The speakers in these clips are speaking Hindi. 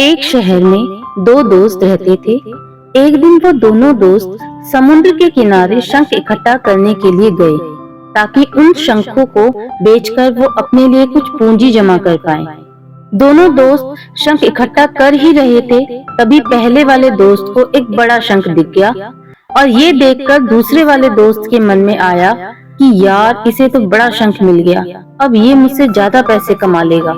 एक शहर में दो दोस्त रहते थे। एक दिन वो दोनों दोस्त समुद्र के किनारे शंख इकट्ठा करने के लिए गए ताकि उन शंखों को बेचकर वो अपने लिए कुछ पूंजी जमा कर पाए। दोनों दोस्त शंख इकट्ठा कर ही रहे थे, तभी पहले वाले दोस्त को एक बड़ा शंख दिख गया और ये देखकर दूसरे वाले दोस्त के मन में आया कि यार इसे तो बड़ा शंख मिल गया, अब ये मुझसे ज्यादा पैसे कमा लेगा।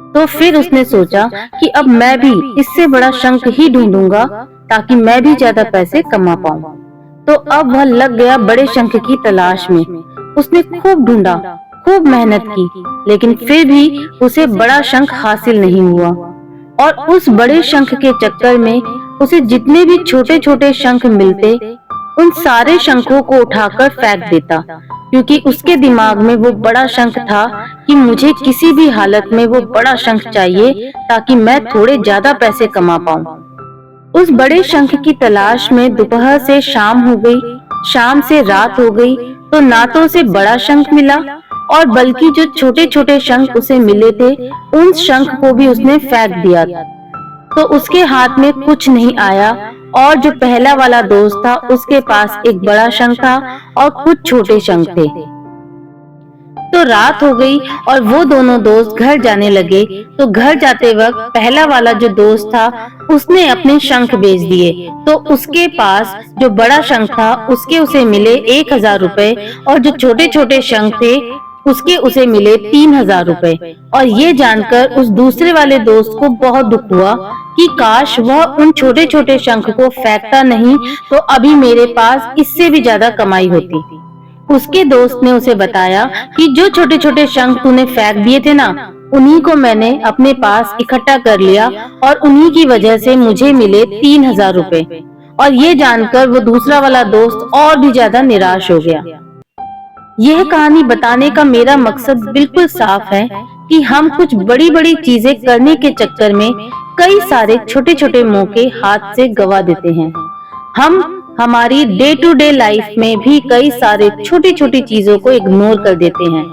तो फिर उसने सोचा कि अब मैं भी इससे बड़ा शंख ही ढूंढूंगा ताकि मैं भी ज्यादा पैसे कमा पाऊं। तो अब वह लग गया बड़े शंख की तलाश में। उसने खूब ढूंढा, खूब मेहनत की, लेकिन फिर भी उसे बड़ा शंख हासिल नहीं हुआ। और उस बड़े शंख के चक्कर में उसे जितने भी छोटे छोटे शंख मिलते, उन सारे शंखों को उठाकर फेंक देता, क्योंकि उसके दिमाग में वो बड़ा शंख था कि मुझे किसी भी हालत में वो बड़ा शंख चाहिए ताकि मैं थोड़े ज्यादा पैसे कमा पाऊं। उस बड़े शंख की तलाश में दोपहर से शाम हो गई, शाम से रात हो गई, तो ना तो उसे बड़ा शंख मिला और बल्कि जो छोटे छोटे शंख उसे मिले थे, उन शंख को भी उसने फेंक दिया। तो उसके हाथ में कुछ नहीं आया और जो पहला वाला दोस्त था उसके पास एक बड़ा शंख था और कुछ छोटे शंख थे। तो रात हो गई और वो दोनों दोस्त घर जाने लगे। तो घर जाते वक्त पहला वाला जो दोस्त था उसने अपने शंख बेच दिए। तो उसके पास जो बड़ा शंख था उसके उसे मिले 1,000 रुपए और जो छोटे छोटे शंख थे उसके उसे मिले 3,000 रुपए। और ये जानकर उस दूसरे वाले दोस्त को बहुत दुख हुआ कि काश वह उन छोटे छोटे शंख को फेंकता नहीं तो अभी मेरे पास इससे भी ज्यादा कमाई होती। उसके दोस्त ने उसे बताया कि जो छोटे छोटे शंख तूने फेंक दिए थे ना, उन्हीं को मैंने अपने पास इकट्ठा कर लिया और उन्हीं की वजह से मुझे मिले 3,000 रुपए। और ये जानकर वो दूसरा वाला दोस्त और भी ज्यादा निराश हो गया। यह कहानी बताने का मेरा मकसद बिल्कुल साफ है कि हम कुछ बड़ी बड़ी चीजें करने के चक्कर में कई सारे छोटे छोटे मौके हाथ से गवा देते हैं। हम हमारी डे टू डे लाइफ में भी कई सारे छोटी छोटी चीजों को इग्नोर कर देते हैं,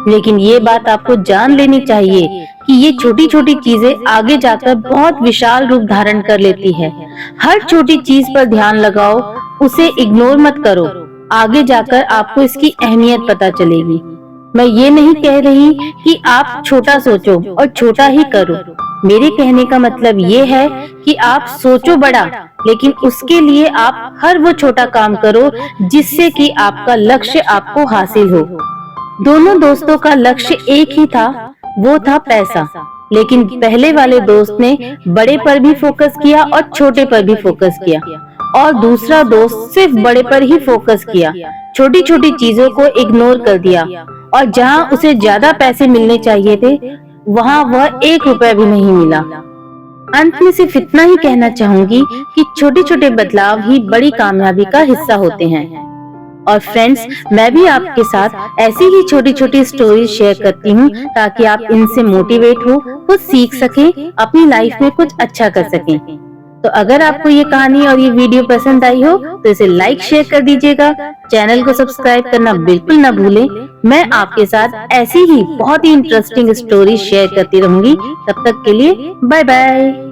लेकिन ये बात आपको जान लेनी चाहिए कि ये छोटी छोटी चीजें आगे जाकर बहुत विशाल रूप धारण कर लेती है। हर छोटी चीज पर ध्यान लगाओ, उसे इग्नोर मत करो, आगे जाकर आपको इसकी अहमियत पता चलेगी। मैं ये नहीं कह रही कि आप छोटा सोचो और छोटा ही करो। मेरे कहने का मतलब ये है कि आप सोचो बड़ा, लेकिन उसके लिए आप हर वो छोटा काम करो जिससे कि आपका लक्ष्य आपको हासिल हो। दोनों दोस्तों का लक्ष्य एक ही था, वो था पैसा। लेकिन पहले वाले दोस्त ने बड़े पर भी फोकस किया और छोटे पर भी फोकस किया, और दूसरा दोस्त सिर्फ बड़े पर ही फोकस किया, छोटी छोटी चीजों को इग्नोर कर दिया। और जहाँ उसे ज्यादा पैसे मिलने चाहिए थे, वहाँ वह 1 रुपया भी नहीं मिला। अंत में सिर्फ इतना ही कहना चाहूंगी कि छोटे छोटे बदलाव ही बड़ी कामयाबी का हिस्सा होते हैं। और फ्रेंड्स, मैं भी आपके साथ ऐसी ही छोटी छोटी स्टोरी शेयर करती हूँ ताकि आप इनसे मोटिवेट हो, कुछ सीख सकें, अपनी लाइफ में कुछ अच्छा कर सकें। तो अगर आपको ये कहानी और ये वीडियो पसंद आई हो तो इसे लाइक शेयर कर दीजिएगा। चैनल को सब्सक्राइब करना बिल्कुल न भूलें। मैं आपके साथ ऐसी ही बहुत ही इंटरेस्टिंग स्टोरी शेयर करती रहूंगी। तब तक के लिए बाय बाय।